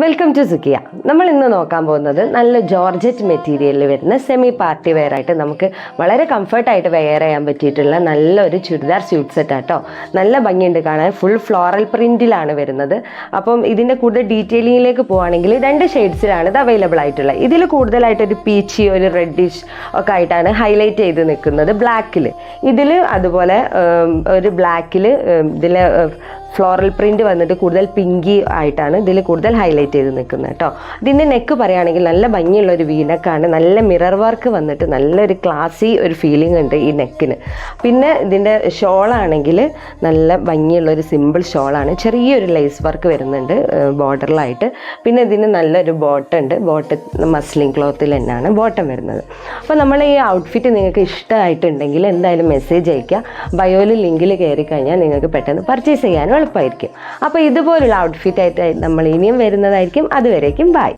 Welcome to സുക്കിയ. നമ്മൾ ഇന്ന് നോക്കാൻ പോകുന്നത് നല്ല ജോർജറ്റ് മെറ്റീരിയലിൽ വരുന്ന സെമി പാർട്ടി വെയർ ആയിട്ട് നമുക്ക് വളരെ കംഫർട്ടായിട്ട് വെയർ ചെയ്യാൻ പറ്റിയിട്ടുള്ള നല്ലൊരു ചുരിദാർ സ്യൂട്ട് സെറ്റ് ആട്ടോ. നല്ല ഭംഗിയുണ്ട് കാണാൻ. ഫുൾ ഫ്ലോറൽ പ്രിൻറ്റിലാണ് വരുന്നത്. അപ്പം ഇതിൻ്റെ കൂടുതൽ ഡീറ്റെയിലിങ്ങിലേക്ക് പോവുകയാണെങ്കിൽ 2 ഷെയ്ഡ്സിലാണ് ഇത് അവൈലബിൾ ആയിട്ടുള്ളത്. ഇതിൽ കൂടുതലായിട്ടൊരു പീച്ചി ഒരു റെഡിഷ് ഒക്കെ ആയിട്ടാണ് ഹൈലൈറ്റ് ചെയ്ത് നിൽക്കുന്നത് ബ്ലാക്കിൽ. ഇതിൽ അതുപോലെ ഒരു ബ്ലാക്കിൽ ഇതിൽ ഫ്ലോറൽ പ്രിൻറ്റ് വന്നിട്ട് കൂടുതൽ പിങ്കി ആയിട്ടാണ് ഇതിൽ കൂടുതൽ ഹൈലൈറ്റ് ചെയ്ത് നിൽക്കുന്നത് കേട്ടോ. ഇതിൻ്റെ നെക്ക് പറയുകയാണെങ്കിൽ നല്ല ഭംഗിയുള്ളൊരു വീനക്കാണ്. നല്ല മിറർ വർക്ക് വന്നിട്ട് നല്ലൊരു ക്ലാസി ഒരു ഫീലിംഗ് ഉണ്ട് ഈ നെക്കിന്. പിന്നെ ഇതിൻ്റെ ഷോളാണെങ്കിൽ നല്ല ഭംഗിയുള്ളൊരു സിമ്പിൾ ഷോളാണ്. ചെറിയൊരു ലേസ് വർക്ക് വരുന്നുണ്ട് ബോർഡറിലായിട്ട്. പിന്നെ ഇതിന് നല്ലൊരു ബോട്ടം ഉണ്ട്. മസ്ലിൻ ക്ലോത്തിൽ തന്നെയാണ് ബോട്ടം വരുന്നത്. അപ്പോൾ നമ്മൾ ഈ ഔട്ട്ഫിറ്റ് നിങ്ങൾക്ക് ഇഷ്ടമായിട്ടുണ്ടെങ്കിൽ എന്തായാലും മെസ്സേജ് അയയ്ക്കുക. ബയോയിൽ ലിങ്കിൽ കയറി കഴിഞ്ഞാൽ നിങ്ങൾക്ക് പെട്ടെന്ന് പർച്ചേസ് ചെയ്യാനും എളുപ്പമായിരിക്കും. അപ്പോൾ ഇതുപോലുള്ള ഔട്ട്ഫിറ്റ് ആയിട്ട് നമ്മൾ ഇനിയും വരുന്നതായിരിക്കും. അതുവരേക്കും ബൈ.